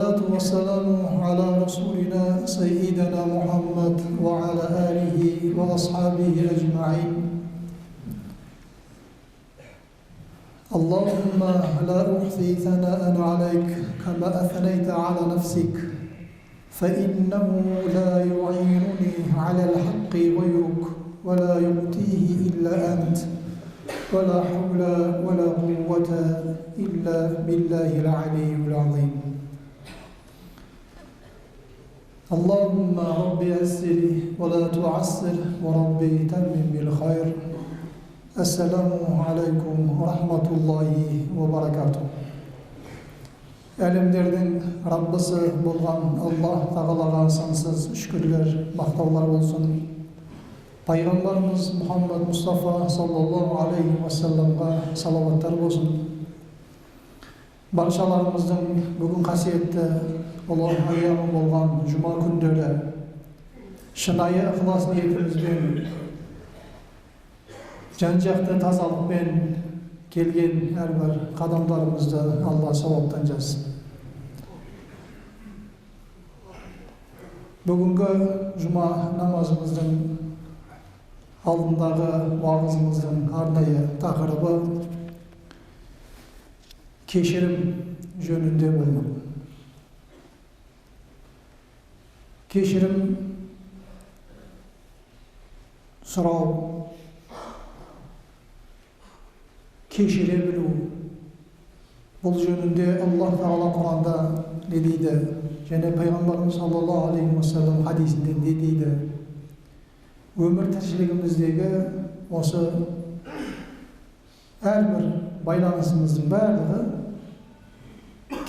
والسلام على رسولنا سيدنا محمد وعلى آله وأصحابه أجمعين. اللهم لا أحصي ثناء عليك كما أثنيت على نفسك فإنه لا يعينني على الحق غيرك ولا يؤتيه إلا أنت ولا حول ولا قوة إلا بالله العلي العظيم. اللهم رب يسر ولا تعسر ورب تمم بالخير. السلام عليكم ورحمة الله وبركاته. Әлемдердің Раббысы болған Аллах Тағалаға сансыз шүкірлер, мақтаулар болсын. Пайғамбарымыз Мұхаммад Мұстафа саллаллаху алейхи уассаламға салауаттар болсын. Баршаларымыздың бүгін қасиетті ұлы айрамы болған жұма күндері шынайы ықылас ниетімізбен, жан-жақты тазалықпен келген әрбір қадамдарымызды Алла сауаптан жазсын. Бүгінгі жұма намазымыздың алдындағы уағызымыздың арнайы тақырыбы кешірім жөнінде болмақ. Кешірім сұрау, кешіре білу. Бұл жөнінде Аллах Тағала Құранда не дейді? Және Пайғамбарымыз саллаллаху алейхи уассалам хадисінде не дейді? Өмір тіршілігіміздегі осы әрбір байланысымыздың барлығы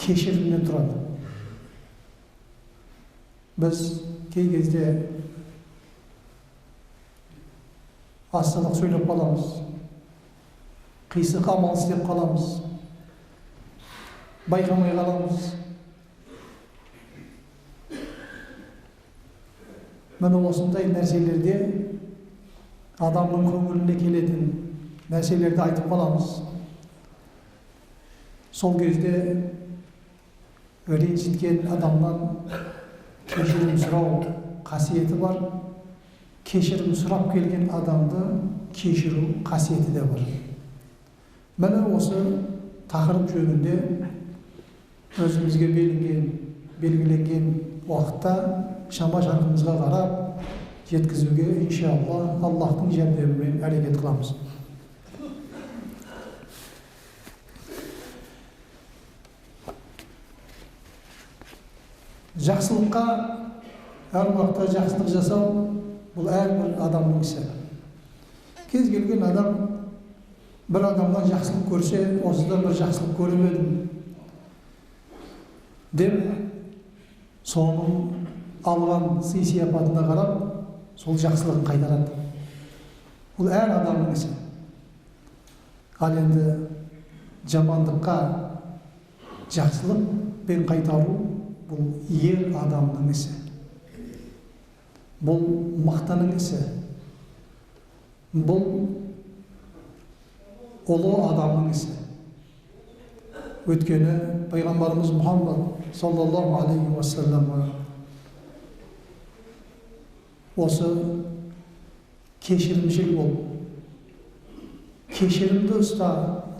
кешірімнен тұрады. Біз кей кезде астарлық сөйлеп қаламыз, қисық амал істеп қаламыз, байқамай қаламыз. Міне осындай нәрселерде адамның көңіліне келетін нәрселерді айтып қаламыз. Сол кезде ренжіткен адамнан кешірім сұрау қасиеті бар. Кешірім сұрап келген адамды кешіру қасиеті де бар. Міне осы тақырып жөнінде өзімізге белгіленген уақытта шама-шарқымызға қарап жеткізуге иншалла Аллахтың жәрдемімен әрекет қыламыз. Жақсылыққа әр уақытта жақсылық жасау бұл әрбір адамның ісі. Кез келген адам бір адамнан жақсылық көрсе, осыдан бір жақсылық көріп едім деп, соның алған сый-сияпатына қарап, сол жақсылығын қайтарады. Бұл әр адамның ісі. Ал енді жамандыққа жақсылықпен қайтару бұл ер адамның ісі. Бұл мақтаның ісі. Бұл ұлы адамның ісі. Өйткені Пайғамбарымыз Мұхаммад саллаллаху алейхи уассаламға осы кешірімшіл бол, кешірімді ұста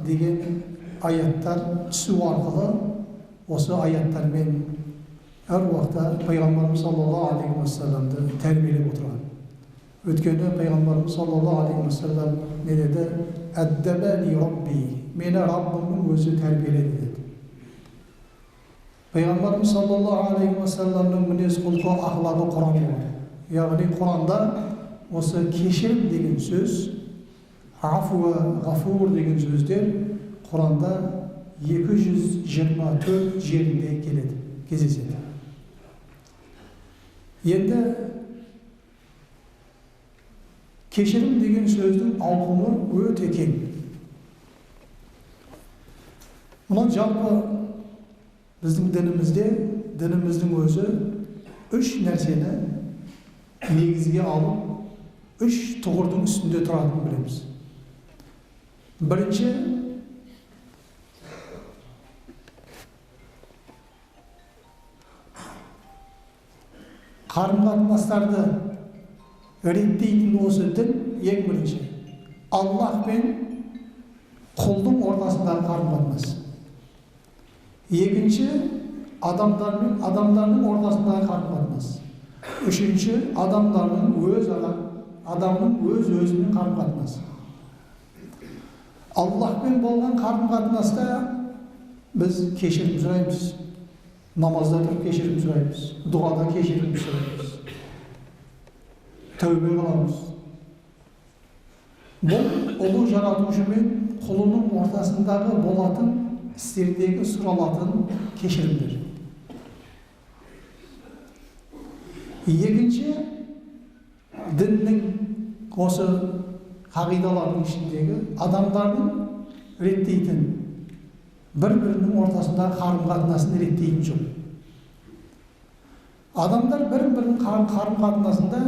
деген аяттар түсу арқылы осы аяттармен әр уақытта Пайғамбарымыз саллаллаху алейхи уассаламды тәрбиелеп отырған. Өйткені Пайғамбарымыз саллаллаху алейхи уассалам не деді? Әддәбәни Рабби, мені Раббымның өзі тәрбиеледі деді. Пайғамбарымыз саллаллаху алейхи уассаламның мінез құлқы, ахлағы Құранда бар. Яғни Құранда осы кешірім деген сөз, афу ва ғафур деген сөздер Құранда 224 жерінде келеді, кездеседі. Енді кешірім деген сөздің ауқымы өте кең. Мұнан жалпы біздің дініміздің өзі үш нәрсені негізге алып, үш тұғырдың үстінде тұратынын білеміз. Бірінші, Қарым-қатынастарды реттейтін осы дін ең бірінші. Аллах пен құлдың ортасындағы қарым-қатынас. Екінші, адамдардың ортасындағы қарым-қатынас. Үшінші, адамның өз-өзінің қарым-қатынасы. Аллахпен болған қарым-қатынаста біз кешірім сұраймыз. Намазда тұрып кешірім сұраймыз. Дұғада кешірім сұраймыз. Тәубе қыламыз. Бұл ұлы жаратушы мен құлының ортасындағы болатын істердегі сұралатын кешірімдер. Екінші, діннің осы қағидаларының ішіндегі адамдардың реттейтін, бір-бірінің ортасындағы қарым-қатынасын реттейтін жол. Адамдар бір-бірінің қарым-қатынасында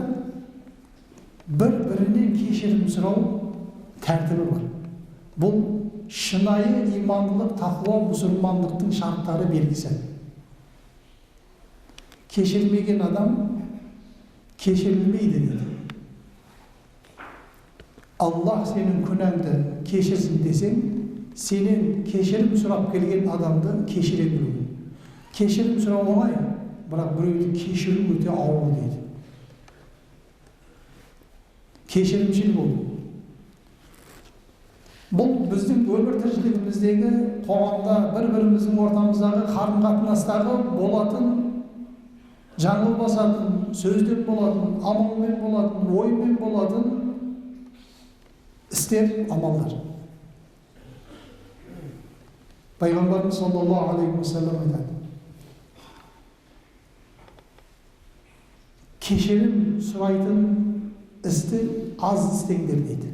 бір-бірінен кешірім сұрау тәртібі бар. Бұл шынайы имандылық, тақуа мұсылмандықтың шарттары белгісі. Кешірмеген адам кешірілмейді дейді. Аллах сенің күнәңді кешірсін десең, сенен кешірім сұрап келген адамды кешіре білу. Кешірім сұрау оңай, бірақ біреуді кешіру өте ауыр дейді. Кешірімшіл болу. Бұл біздің өмір тіршілігіміздегі қоғамда бір-біріміздің ортамыздағы қарым-қатынастағы болатын, жаңыл басатын, сөзден болатын, амалмен болатын, оймен болатын істер, амалдар. Пайғамбарымыз саллаллаху алейхи ва саллям айтады: кешірім сұрайтын істі аз істеңдер дейді.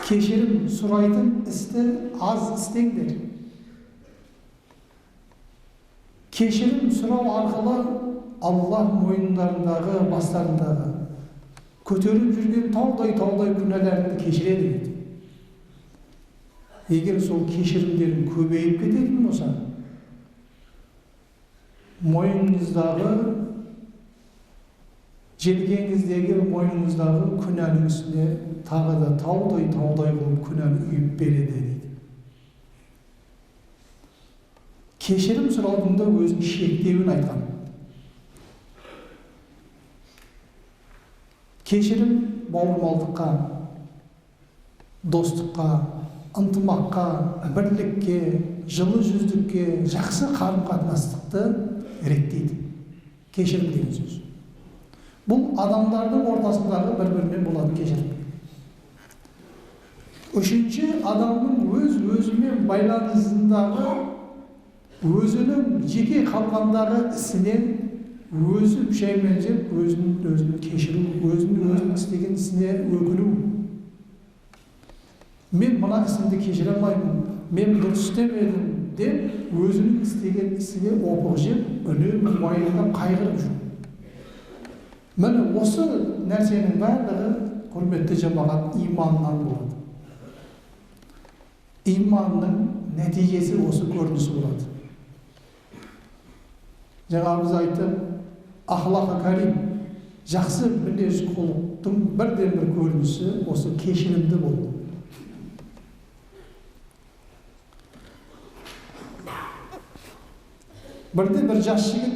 Кешірім сұрайтын істі аз істеңдер. Кешірім сұрау арқылы Аллах мойындарындағы, бастарындағы көтеріп жүрген таудай күнәләрді кешіреді дейді. Егер сол кешірімдерін көбейіп кететін болса, мойныңыздағы, желкеңіздегі мойныңыздағы күнәнің үстіне тағы да таудай болып күнәні үйіп береді дейді. Кешірім сұраудың да өзінің шектеуін айтқан. Кешірім бауырмалдыққа, достыққа, ынтымаққа, бірлікке, жылы жүздікке, жақсы қарым-қатынастықты реттейді. Кешірім деген сөз. Бұл адамдардың ортасындағы бір-бірінен болатын кешірім. Үшінші, адамның өз-өзімен байланысындағы өзінің жеке қалғандағы ісінен өзі пішаймен жеп, өзін кешіру, өзінің істеген ісіне өкіну. Мен мына ісімді кешіре алмаймын, мен дұрыс істемедім деп, өзінің істеген ісіне опық жеп, үнемі уайымдап қайғырып жүр. Міне осы нәрсенің барлығы, құрметті жамағат, иманнан болады. Иманның нәтижесі осы көрінісі болады. Жаңа біз айтты, ахлақы карим, жақсы мінез құлықтың бірден бір көрінісі осы кешірімді болды. Бірде бір жас жігіт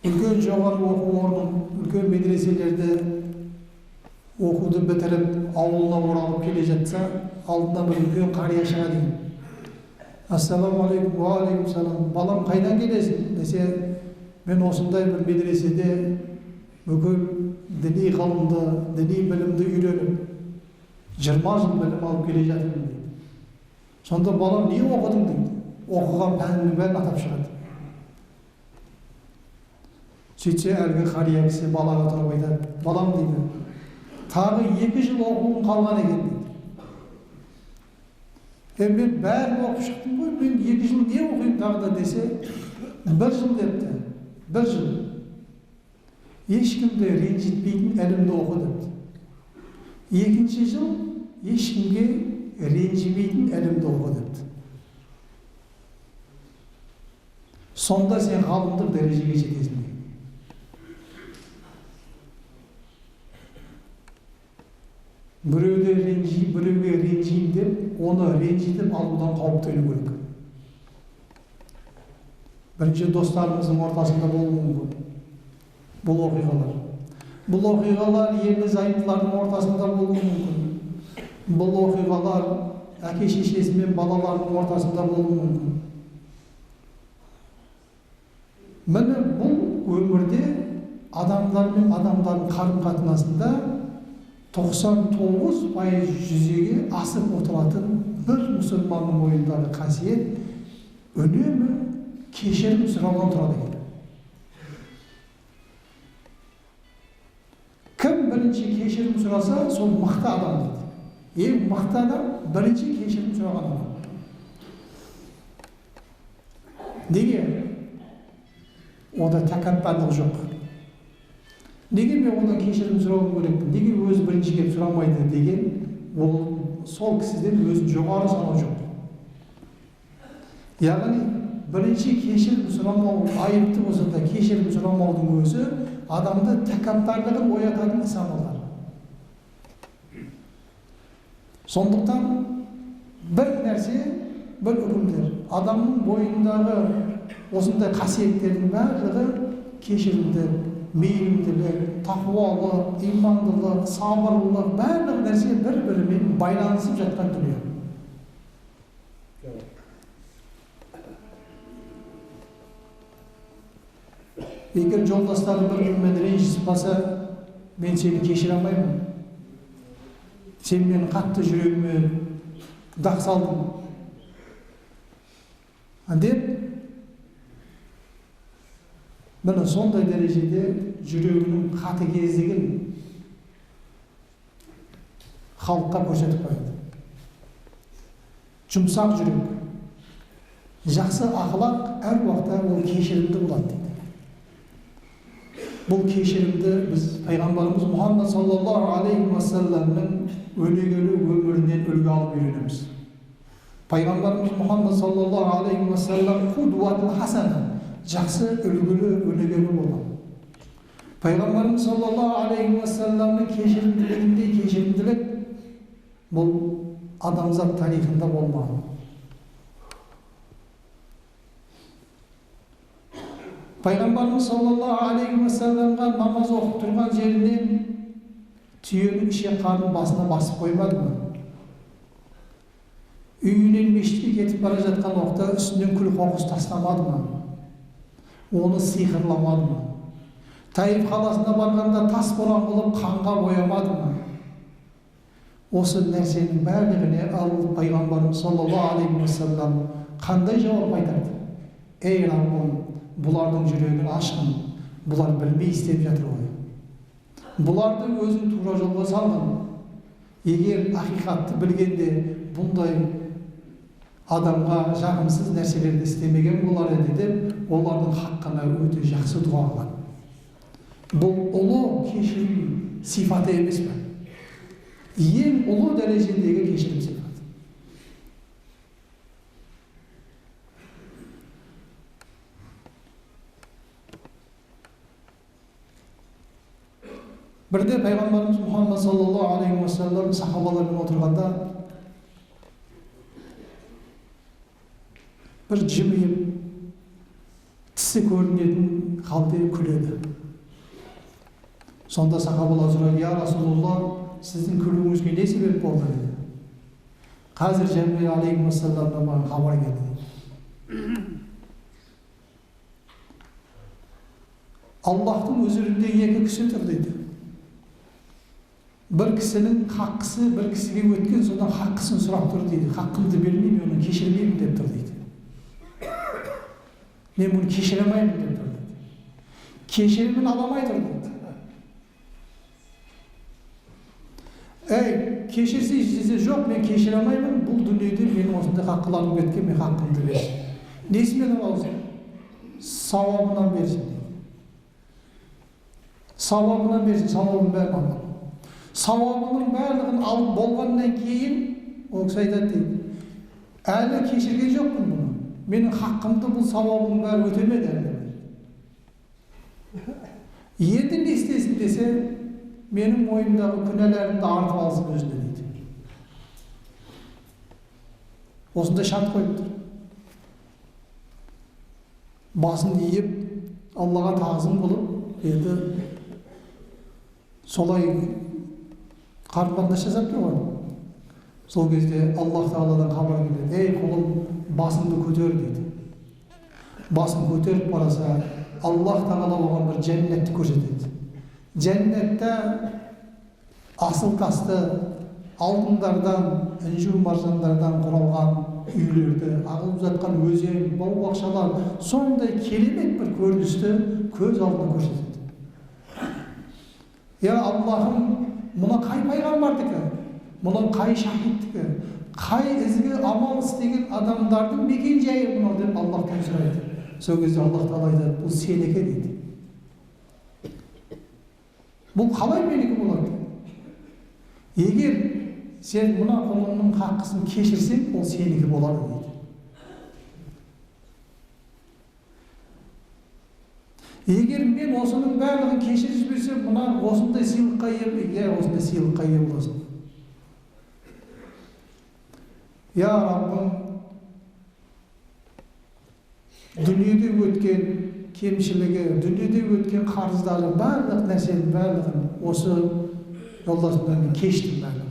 үлкен жоғары оқу орнын, үлкен медреселерді оқуды бітіріп, ауылына оралып келе жатса, алдына бір үлкен қария шығады. Ассаламу алейкум, ва алейкум салам. Балам, қайдан келесің? Десе, мен осындай бір медреседе бүкіл діни ғылымды, діни білімді үйреніп, 20 жыл білім алып келе жатырмын дейді. Сонда балам, не оқыдың дейді? Оқыған пәнінің бәрін атап шығады. Сөйтсе, әлгі қария кісі балаға тұрып айтады: балам дейді, тағы 2 жыл оқуым қалған екен дейді. Мен бәрін оқып шықтым ғой, мен 2 жыл не оқимын тағы да десе, 1 жыл депті, 1 жыл. Ешкімді ренжітпейтін ілімді оқы депті. 2-ші жыл ешкімге ренжімейтін ілімді оқы депті. Сонда сен ғалымдық дәрежеге жетесің. Біреуге ренжейін деп, оны ренжітіп алудан қауіптену керек. Бірінші достарымыздың ортасында болуы мүмкін бұл оқиғалар. Бұл оқиғалар ерлі-зайыптылардың ортасында болуы мүмкін. Бұл оқиғалар әке-шешесі мен балалардың ортасында болуы мүмкін. Міне бұл өмірде адамдар мен адамдардың қарым-қатынасында 99% жүзеге асып отыратын бір мұсылманның бойындағы қасиет үнемі кешірім сұраудан тұрады екен. Кім бірінші кешірім сұраса, сол мықты адам дейді. Ең мықты адам бірінші кешірім сұраған адам. Неге? Ода тәкаппарлық жоқ. Неге мен одан кешірім сұрауым керекпін? Неге өзі бірінші келіп сұрамайды деген, ол сол кісіден өзін жоғары санау жоқ. Яғни бірінші кешірім сұрамау, айыпты болса да кешірім сұрамаудың өзі адамды тәкаппарлығын оятатын іс-амалдар. Сондықтан бір нәрсе, бір үкімдер. Адамның бойындағы осындай қасиеттердің барлығы кешірімділік, мейірімділік, тақуалық, имандылық, сабырлылық, барлық нәрсе бір-бірімен байланысып жатқан дүние. Егер жолдастары бір-бірімен ренжісіп қалса, мен сені кешіре алмаймын. Сен менің қатты жүрегіме дақ салдың. Деп, міне сондай дәрежеде жүрегінің қатыгездігін халыққа көрсетіп қояды. Жұмсақ жүрек, жақсы ақылақ әр уақытта ол кешірімді болады дейді. Бұл кешірімді біз пайғамбарымыз Мұхаммад саллаллаху алейхи ва салламның өнегелі өмірінен үлгі алып үйренеміз. Пайғамбарымыз Мұхаммад саллаллаху алейхи ва саллам қудуатул хасана, жақсы үлгілі өнегелі болған. Пайғамбарымыз саллаллаху алейхи ва салламның кешірімділігіндей кешірімділік бұл адамзат тарихында болмаған. Пайғамбарымыз саллаллаху алейхи ва салламға намаз оқып тұрған жерінен түйенің ішек қарын басына басып қоймады ма? Үйінен мешітке кетіп бара жатқан уақытта үстінен күл қоқыс тастамады ма? Оны сиқырламады ма? Таиф қаласына барғанда тас боран қылып қанға боямады ма? Осы нәрсенің барлығына пайғамбарымыз саллаллаху алейхи ва саллам қандай жауап айтады? Ей Раббым, бұлардың жүрегін ашқын, бұлар білмей істеп жатыр ғой. Бұларды өзің тура жолға салғын. Егер ақиқатты білгенде бұндай адамға жағымсыз нәрселерді істемеген болар еді деп, олардың хаққына өте жақсы дуа қылады. Бұл ұлы кешірім сипаты емес пе? Ең ұлы дәрежедегі кешірім сипаты. Бірде пайғамбарымыз Мұхаммад саллаллаху алейхи ва саллам сахабалармен отырғанда бір жымиып тісі көрінетін халде күледі. Сонда сахабалар сұрайды: "Я Расулулла, сіздің күлуіңізге не себеп болды?" деді. Қазір Жәбірейіл алейхи ва салламнан маған хабар келді. Аллахтың huzurінде екі кісі тұр дейді. Bir kişinin hakkısı bir kişiye ötken sodan hakkısını sұрап тұр дейді. Hakkımды бермеймін, оны кешірмеймін деп тұр дейді. Мен бұны кешіремеймін деп тұр дейді. Кешірімін аламай тұр дейді. Ей, кешірсе десе жоқ, мен кешіремеймін, бұл дүниеде менің осындай хаққыларым кеткен, мен хаққымды берсін. Несімен алсын? Сауабынан берсін дейді. Сауабынан берсін, сауабын бәрін алады. Сауабының барлығын алып болғаннан кейін ол кісі айтады дейді: "Әлі кешірген жоқпын бұны. Менің хаққымды бұл сауабың бәрі өтемеді әлі. Енді не істесін десе, менің мойнымдағы күнәларымды артып алсын өзіне дейді. Осындай шарт қойып тұр. Басын иіп, Аллаға тағзым қылып, енді солай қарым-қатынас жасап тұр ғой. Сол кезде Аллах Тағаладан хабар келеді: ей құлым, басыңды көтер дейді. Басын көтеріп қараса, Аллах Тағала оған бір жәннетті көрсетеді. Жәннетте асыл тасты, алтындардан, інжу маржандардан құралған үйлерді, ағылып жатқан өзен, бау-бақшалар, сондай керемет бір көріністі көз алдына көрсетеді. Я Аллахым, мұна қай пайғамбардікі, мұна қай шахидтікі, қай ізгі амал істеген адамдардың мекен жайы мұна деп Аллахтан сұрайды. Сол кезде Аллах Тағала айтады: бұл сенікі дейді. Бұл қалай менікі болады? Егер сен мына құлыңның хаққысын кешірсең, ол сенікі болады дейді. Егер мен осының барлығын кешіріп жіберсем, мына осындай сыйлыққа ие, осындай сыйлыққа ие боласың. Я Раббым, дүниеде өткен кемшілігі, дүниеде өткен қарыздары, барлық нәрсенің барлығын осы жолдасымдан мен кештім бәрін.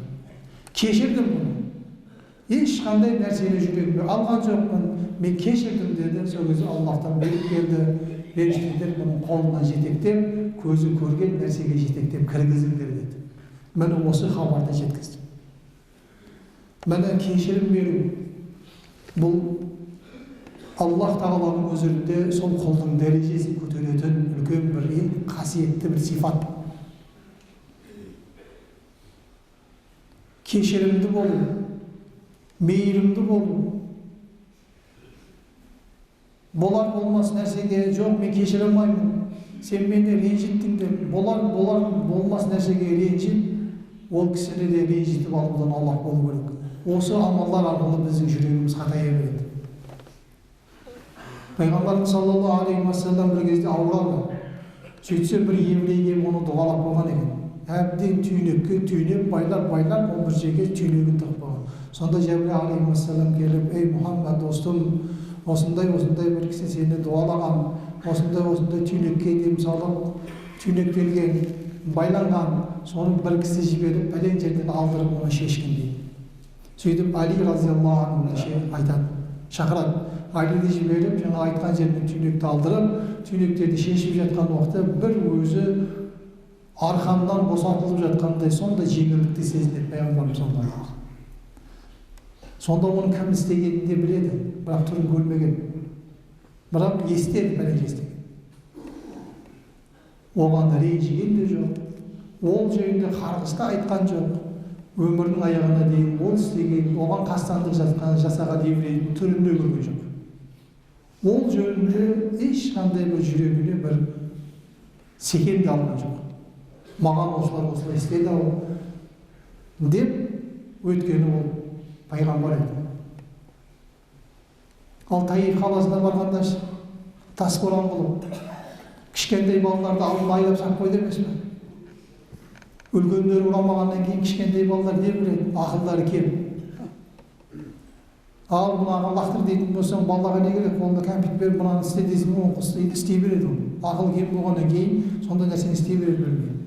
Кешірдім бұны. Ешқандай нәрсені жүрегіме алған жоқпын, мен кешірдім деді. Сол кезде Аллахтан беріп келді. Періштелер бұның қолынан жетектеп, көзі көрген нәрсеге жетектеп кіргізіңдер деді. Мені осы хабарды жеткізді. Мені кешірім беру, бұл Аллах Тағаланың өзінде сол құлдың дәрежесін көтеретін үлкен бір ең қасиетті бір сифат. Кешірімді болу, мейірімді болу. Болар болмас нәрсеге жоқ, мен кешіре алмаймын, сен мені ренжіттің деп, болар болмас нәрсеге ренжіп, ол кісіні де ренжітіп алудан аулақ болу керек. Осы амалдар арқылы біздің жүрегіміз қатая береді. Пайғамбарымыз саллаллаху алейхи ва саллям бір кезде ауырады. Сөйтсе бір еврей келіп оны дұғалап қойған екен. Әбден түйнекке түйнеп, байлап, он бір жерге түйнегін тығып қойған. Сонда Жәбірейіл алейхиссалам келіп: ей Мұхаммад достым, осындай бір кісі сені дуалаған, осындай түйнекке дем салып, түйнектелген, байланған, соны бір кісі жіберіп, пәлен жерден алдырып оны шешкен дейді. Сөйтіп Али разиаллаху анху айтады, шақырады. Алиді жіберіп, жаңа айтқан жерден түйнекті алдырып, түйнектерді шешіп жатқан уақытта бір өзі арқандан босатылып жатқандай сондай жеңілдікті сезінеді Пайғамбарымыз саллаллаху алейхи ва саллям. Сонда оның кім істегенін де біледі, бірақ түрін көрмеген. Бірақ естеді, бәлен естеген. Оған ренжіген де жоқ, ол жайында қарғысты айтқан жоқ. Өмірінің аяғына дейін ол істеген, оған қастандық жасаған еврейдің түрін де көрген жоқ. Ол жөнінде ешқандай бір жүрегіне бір секем де алған жоқ. Маған осылай істеді ау деп, өйткені ол пайғамбар еді. Ал Таиф қаласына барғанда тас боран қылып, кішкентай балаларды алып байлап сап қойды емес пе? Өлгендер ұрамағаннан кейін кішкентай балалар не біледі? Ақылдары кем. Ал мынаны лақтыр дейтін болсаң, балаға не керек? Қолында кәмпит беріп, мынаны істе десің, оны істей береді ол. Ақыл кем болғаннан кейін сондай нәрсені істей береді білмей.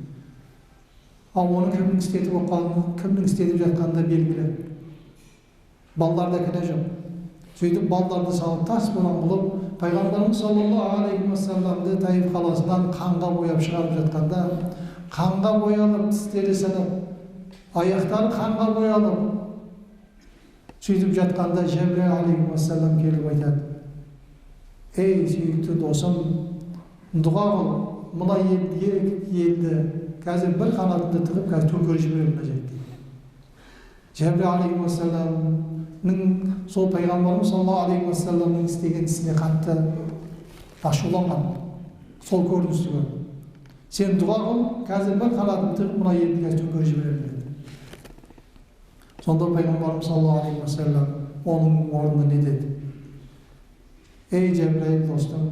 Ал оны кімнің істетіп оққанын, кімнің істетіп жатқаны да белгілі. Балаларда кінә жоқ. Сөйтіп балаларды салып тас боран қылып, Пайғамбарымыз саллаллаху алейхи ва салламды Таиф қаласынан қанға бояп шығарып жатқанда, қанға боялып, тістері сынып, аяқтары қанға боялып сөйтіп жатқанда Жәбірейіл алейхиссалам келіп айтады: ей сүйікті досым, дұға қыл, мына елді қазір бір қанатында тығып, қазір төңкеріп жіберемін мына жерді. Жәбірейіл алейхиссаламның сол Пайғамбарымыз саллаллаху алейхи ва салламның істеген ісіне қатты ашуланған, сол көріністі көрді. Сен дұға қыл, қазір бір қанатында тығып, мына елді қазір төңкеріп жіберемін деді. Сонда Пайғамбарымыз саллаллаху алейхи ва саллам оның орнына не деді? Ey Cebrail dostum,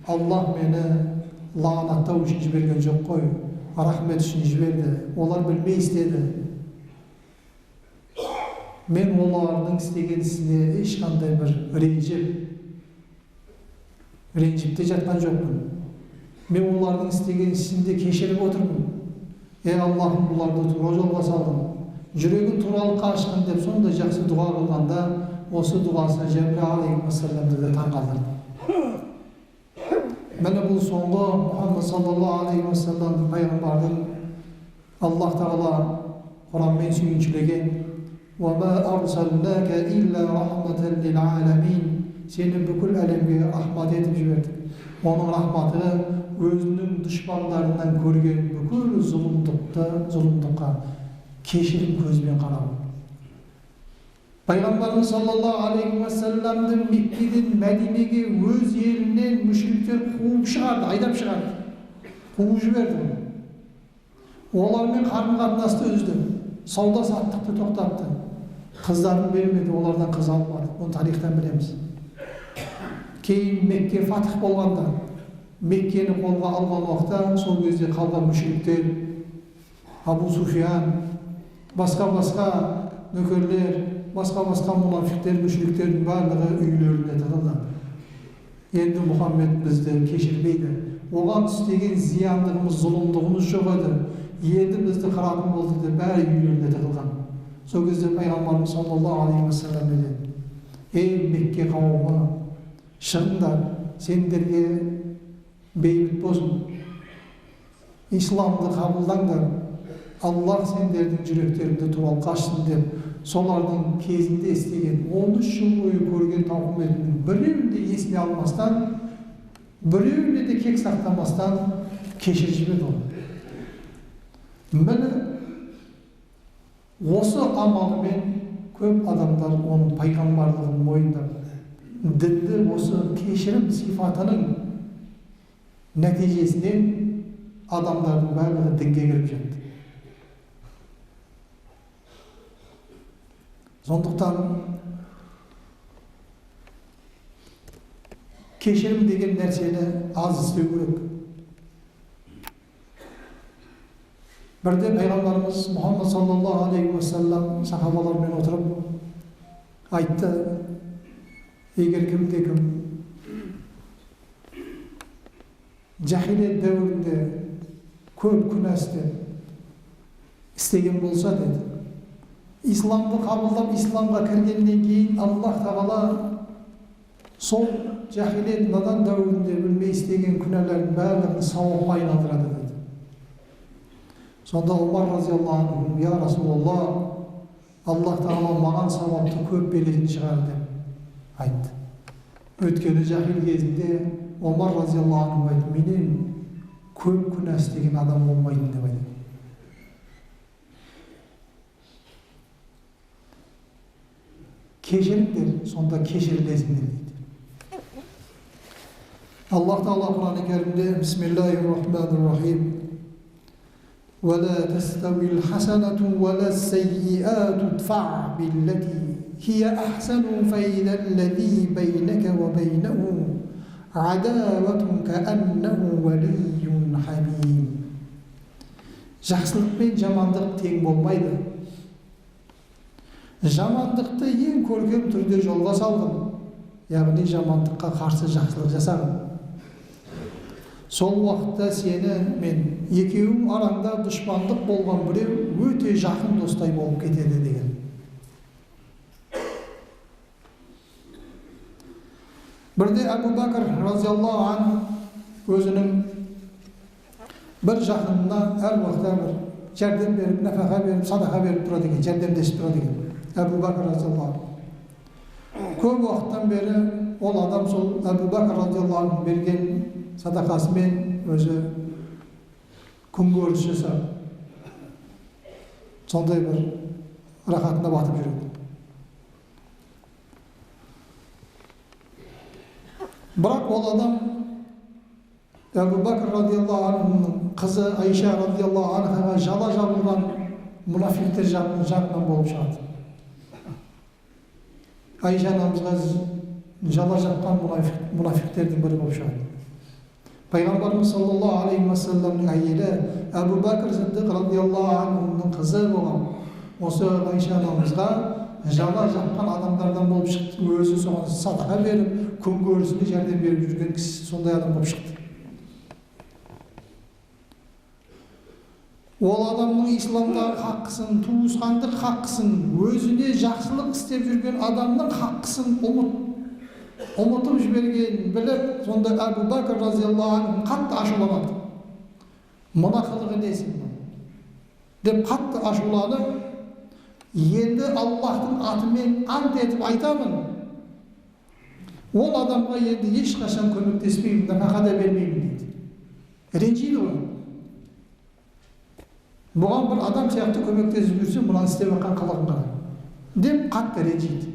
Allah meni la'nattau üçün жіберген жоқ қой, рахмет үшін жіберді. Олар білмей істеді. Мен олардың істеген ісіне ешқандай бір ренжіп те жатқан жоқпын. Мен олардың істеген ісінде кешіріп отырмын. Ей Аллахым, бұларды тура жолға салдың. Жүрегін туралыққа ашқын деп сондай жақсы дұға қылғанда, осы дұғасы Жәбраил алейхиссаламды да таң қалдырды. Міне бұл соңғы Мұхаммад саллаллаху алейхи уассаламды пайғамбардың Аллах тағала Құранмен сүйіншілеген وَمَا أَرْسَلْنَاكَ إِلَّا رَحْمَةً لِلْعَالَمِينَ Сені бүкіл әлемге рахмат етіп жібердік. Оның рахматы өзінің дұшпандарынан көрген бүкіл зұлымдыққа кешірім көзбен қарау. Пайғамбарымыз саллаллаху алейхи уассаламды Меккеден Мәдинеге өз елінен мүшриктер қуып шығарды, айдап шығарды. Қуып жіберді. Олармен қарым-қатынасты үзді. Сауда саттықты тоқтатты. Қыздарын бермеді, олардан қыз алмады. Оны тарихтан білеміз. Кейін Мекке фатих болғанда, Меккені қолға алған уақытта, сол кезде қалған мүшриктер, Абу Суфиян, басқа нөкерлер, басқа мұнафиқтер, мүшриктердің барлығы үйлеріне тығылды. Енді Мұхаммед бізді кешірмейді. Оған істеген зияндығымыз, зұлымдығымыз жоқ еді. Енді бізді қыратын болды деп бәрі үйлеріне тығылған. Сол кезде пайғамбарымыз саллаллаху алейхи уассалам деді: ей Мекке қауымы, шығыңдар, сендерге бейбіт болсын, исламды қабылдаңдар, Аллах сендердің жүректеріңді туралыққа ашсын деп, солардың кезінде істеген 13 жыл бойы көрген тауқыметінің біреуін де есіне алмастан, біреуіне де кек сақтамастан кешіріп жіберді оны. Міне осы амалымен көп адамдар оның пайғамбарлығын мойындап, дінді осы кешірім сипатының нәтижесінен адамдардың барлығы дінге кіріп жатты. Сондықтан кешірім деген нәрсені аз істеу керек. Бірде пайғамбарымыз Мұхаммад саллаллаху алейхи уассалам сахабалармен отырып айтты: егер кім жахилет дәуірінде көп күнә істеген болса деді, исламды қабылдап исламға кіргеннен кейін Аллах тағала сол жахилет надан дәуірінде білмей істеген күнәлердің барлығын сауапқа айналдырады деді. Сонда Омар разиаллаху анху: я Расулаллах, Аллах тағала маған сауапты көп беретін шығар деп айтты. Өткені жахил кезінде Омар разиаллаху анху айтты: менен көп күнә істеген адам болмайтын деп айтты. Кешіріңдер, сонда кешірілесіңдер дейді. Аллах тағала Құран-ы Кәрімде Бисмиллахир-рахманир-рахим: ولا تستوي الحسنة ولا السيئات ادفع بالتي هي أحسن فإذا الذي بينك وبينه عداوة كأنه ولي حميم. Жақсылық пен жамандық тең болмайды. Жамандықты ең көркем түрде жолға салдым, яғни жамандыққа қарсы жақсылық жасадым. Сол уақытта сені мен екеуің араңда дұшпандық болған біреу өте жақын достай болып кетеді деген. Бірде Әбу Бәкір разиаллаху анху өзінің бір жақынына әр уақытта бір жәрдем беріп, нафақа беріп, садақа беріп тұрады екен, жәрдемдесіп тұрады екен. Әбу Бәкір разиаллаху анху көп уақыттан бері ол адам сол Әбу Бәкір разиаллаху анху берген садақасымен өзі күнкөріс жасап, сондай бір рахатына батып жүреді. Бірақ ол адам Әбу Бәкір радиаллаху анхуның қызы Айша радиаллаху анхаға жала жабылған мұнафиқтер жағынан болып шығады. Айша анамызға жала жапқан мұнафиқтердің бірі болып шығады. Пайғамбарымыз саллаллаху алейхи ва салламның әйелі Әбу Бәкір Сиддиқ радиаллаху анхудың қызы болған осы Айша анамызға жала жапқан адамдардан болып шықты. Өзі соған садақа беріп, күнкөрісіне жәрдем беріп жүрген кісі сондай адам болып шықты. Ол адамның исламдағы хаққысын, туысқандық хаққысын, өзіне жақсылық істеп жүрген адамның хаққысын ұмытып жіберген біліп, сонда Әбу Бәкір разиаллаху анху қатты ашуланады. Мына қылығы несі деп қатты ашуланып, енді Аллахтың атымен ант етіп айтамын, ол адамға енді ешқашан көмектеспеймін, нафақа да бермеймін дейді. Ренжиді ғой. Бұған бір адам сияқты көмектесіп жүрсе, мұнан істеп жатқан қылығын қара деп қатты ренжиді.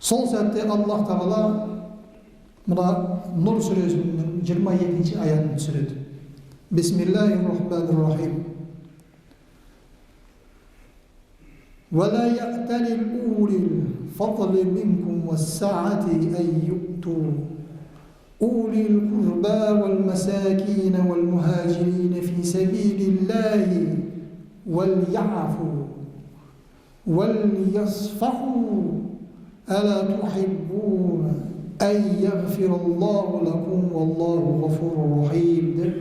Сол сәтте Аллах Тағала мына Нұр сүресінің 22-ші аятын түсіреді. Бисмиллахир-рахманир-рахим. ولا يأتل أولي الفضل منكم والسعة أن يؤتوا أولي القربى والمساكين والمهاجرين في سبيل الله وليعفوا وليصفحوا ألا تحبون أن يغفر الله لكم والله غفور رحيم.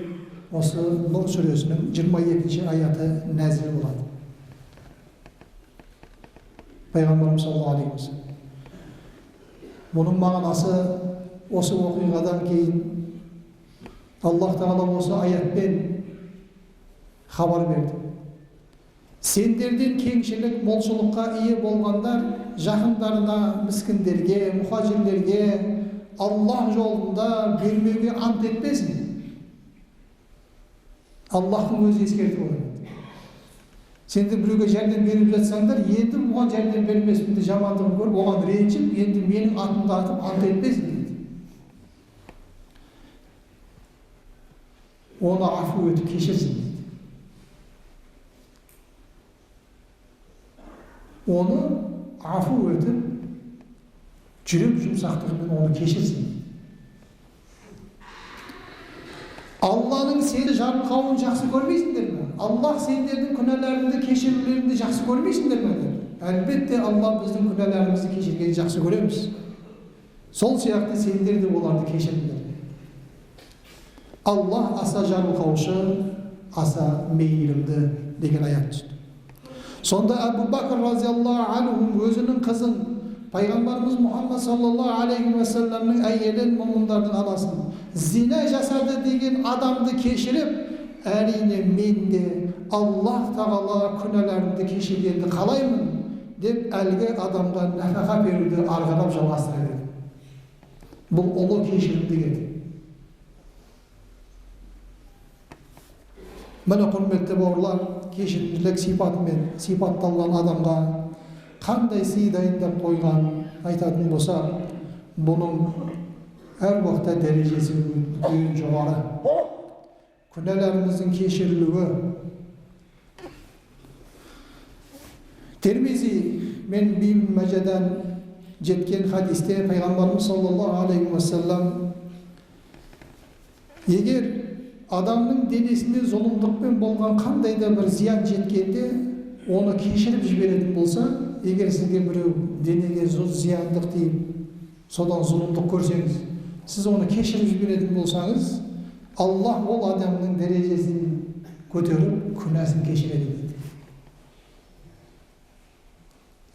Осы Нұр сүресінің 22-ші аяты нәзіл болады. Пайғамбарымыз саллаллаху алейхи ва саллям. Бұның мағынасы осы оқиғадан кейін Аллах Тағала осы аятпен хабар берді. Сендерден кеңшілік, молшылыққа ие болғандар жақындарына, міскіндерге, мұхажирлерге Аллах жолында бермеуге ант етпесін. Аллахтың өзі ескертіп отыр. Сендер біреуге жәрдем беріп жатсаңдар, енді оған жәрдем бермеспін де жамандығын көріп, оған ренжіп, енді менің атымды атып ант етпесін дейді. Оны афу етіп кешірсін дейді. Оны афу етіп, жүрек жұмсақтығымен оны кешірсін. Алланың сені жарылқауын жақсы көрмейсіңдер ме? Аллах сендердің күнәларыңды, кешірулеріңді жақсы көрмейсіңдер ме? Әлбетте Алла біздің күнәларымызды кешіргенді жақсы көреміз. Сол сияқты сендер де оларды кешіріңдер. Аллах аса жарылқаушы, аса мейірімді деген аят түсті. Сонда Әбу Бәкір разиаллаху анху өзінің қызын, Пайғамбарымыз Мұхаммад саллаллаху алейхи ва салламның әйелін, мұмындардың анасын зина жасады деген адамды кешіріп, әрине мен де Аллах Тағала күнәларымды кешіргенді қалаймын деп әлгі адамға нафақа беруді арғылап жалғастыра берді. Бұл ұлы кешірім деген. Міне құрметті бауырлар, кешірімділік сипатымен сипатталған адамға қандай сый дайындап қойған айтатын болса, бұның әр уақытта дәрежесі өте жоғары. Күнәларымыздың кешірілуі. Термизи мен Ибн Мәжадан жеткен хадисте Пайғамбарымыз саллаллаху алейхи ва саллям егер адамның денесіне зұлымдықпен болған қандай да бір зиян жеткенде оны кешіріп жіберетін болса, егер сізге біреу денеге зияндық тиіп, содан зұлымдық көрсеңіз, сіз оны кешіріп жіберетін болсаңыз, Аллах ол адамның дәрежесін көтеріп, күнәсін кешіреді дейді.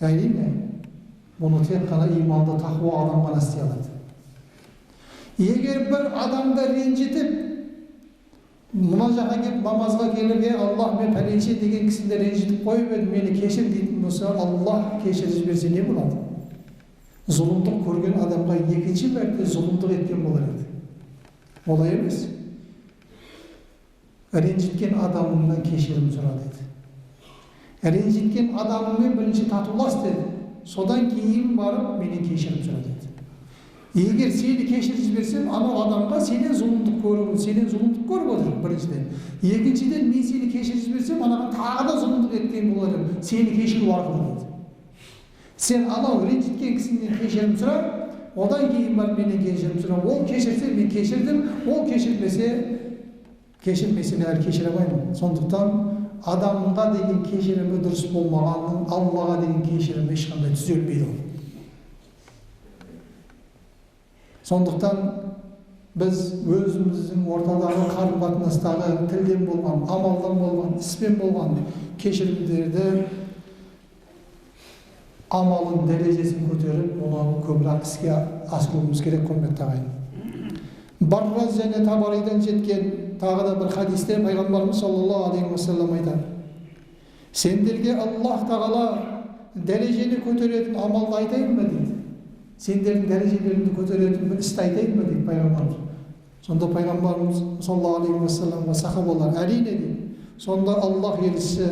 Әрине, бұны тек қана иманды, тақуа адам ғана істей алады. Егер бір адамды ренжітіп, мына жаққа келіп намазға келіп, Аллах мен пәленше деген кісіні ренжітіп қойып едім, мені кешір дейтін болса, Аллах кешіріп жіберсе не болады? Зұлымдық көрген адамға екінші мәрте зұлымдық еткен болар еді. Олай емес. Ренжіткен адамыңнан кешірім сұра деді. Ренжіткен адамыңмен бірінші татулас деді. Содан кейін барып менен кешірім сұра деді. Егер сені кешіріп жіберсем, анау адамға сенен зұлымдық көріп отыр біріншіден. Екіншіден, мен сені кешіріп жіберсем, анаған тағы да зұлымдық еткен боларым, сені кешіру арқылы дейді. Sen anау ренжіткен кісіден кешірім сұра, одан кейін барып менен кешірім сұра. Ол кешірсе мен кешірдім, ол кешірмесе мен әлі кешіре алмаймын. Сондықтан адамға деген кешірімі дұрыс болмағанның Аллаға деген кешірімі ешқандай түзелмейді. Сондықтан біз өзіміздің ортадағы қарым-қатынастағы тілден болған, амалдан болған, іспен болған кешірімдерді амалын дәрежесін көтеріп, оны көбірек іске асыруымыз керек, құрметті ағайын. Барраз және Табаридан жеткен тағы да бір хадисте пайғамбарымыз саллаллаху алейхи уассалам айтады: сендерге Аллах тағала дәрежені көтеретін амалды айтайын ба дейді. Сендердің дәрежелеріңді көтеретін бір істі айтайын ба дейді пайғамбарымыз. Сонда пайғамбарымыз саллаллаху алейхи уассаламға сахабалар: әрине дейді. Сонда Аллах елшісі: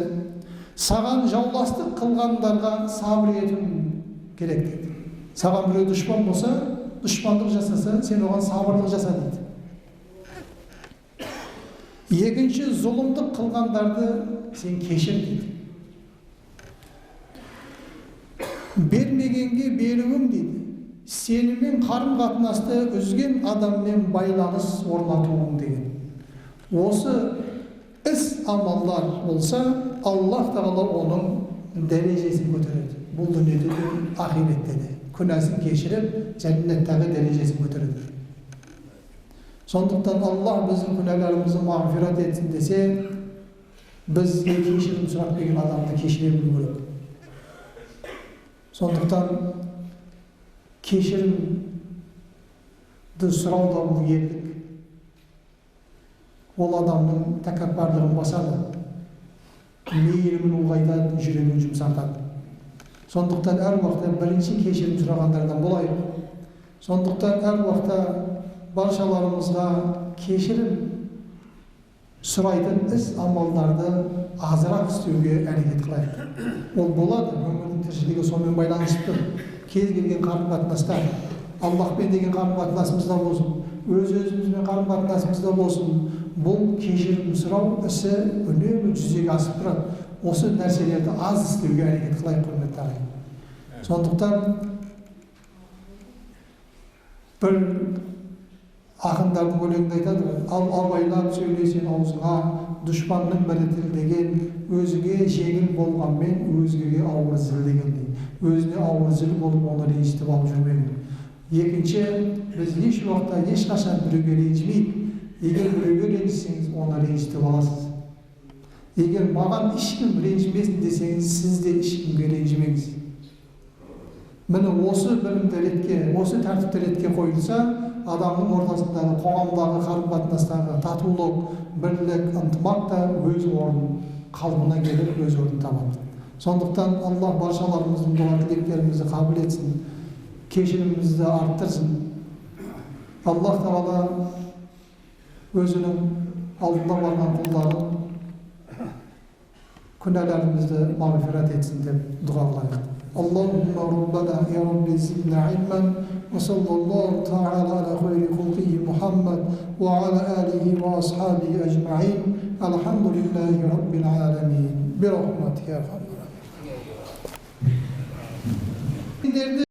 саған жауластық қылғандарға сабыр етуің керек дейді. Саған біреу дұшпан болса, дұшпандық жасаса, сен оған сабырлық жаса дейді. Екінші, зұлымдық қылғандарды сен кешір дейді. Бермегенге беруің дейді. Сенімен қарым-қатынасты үзген адаммен байланыс орнатуың деген. Осы іс амалдар болса, Аллах тағала оның дәрежесін көтереді. Бұл дүниеде де, ақиретте де. Күнәсін кешіріп, жәннаттағы дәрежесін көтереді. Сондықтан Аллах біздің күнәларымызды мағфират етсін десе, бізге кешірім сұрап келген адамды кешіре білу керек. Сондықтан кешірімді сұрау да бұл ерлік. Ол адамның тәкаппарлығын басады, мейірімін ұлғайтады, жүрегін жұмсартады. Сондықтан әр уақытта бірінші кешірім сұрағандардан болайық. Сондықтан әр уақытта баршаларымызға кешірім сұрайтын іс амалдарды азырақ істеуге әрекет қылайық. Ол болады, өмірдің тіршілігі сонымен байланысып тұр. Кез келген қарым-қатынаста, Аллахпен деген қарым-қатынасымызда болсын, өз-өзімізбен қарым-қатынасымызда болсын, бұл кешірім сұрау ісі үнемі жүзеге асып тұрады. Осы нәрселерді аз істеуге әрекет қылайық, құрметті ағайын. Сондықтан бір ақындардың өлеңінде айтады: ал абайлап сөйлесең аузыңа, дұшпанның бірі тілдеген, өзіңе жеңіл болғанмен өзгеге ауыр зілдеген дейді. Өзіне ауыр зіл болып оны ренжітіп алып жүрмеген. Екінші, біз еш уақытта ешқашан біреуге ренжімейік. Егер біреуге ренжісеңіз, оны ренжітіп аласыз. Егер маған ешкім ренжімесін десеңіз, сіз де ешкімге ренжімеңіз. Міне осы білімді ретке, осы тәртіпті ретке қойылса, адамның ортасындағы, қоғамдағы қарым-қатынастағы татулық, бірлік, ынтымақ та өз орнын қалпына келіп, өз орнын табады. Сондықтан Аллах баршаларымыздың дуа тілектерімізді қабыл етсін, кешірімімізді арттырсын. Аллах тағала өзінің алдында барған құлдарын күнәларымызды мағфират етсін деп дұға қылайық. اللهم ربنا يا رب زدنا علما وصلى الله تعالى على خير خلقه محمد وعلى آله وأصحابه أجمعين الحمد لله رب العالمين برحمتك يا أرحم الراحمين.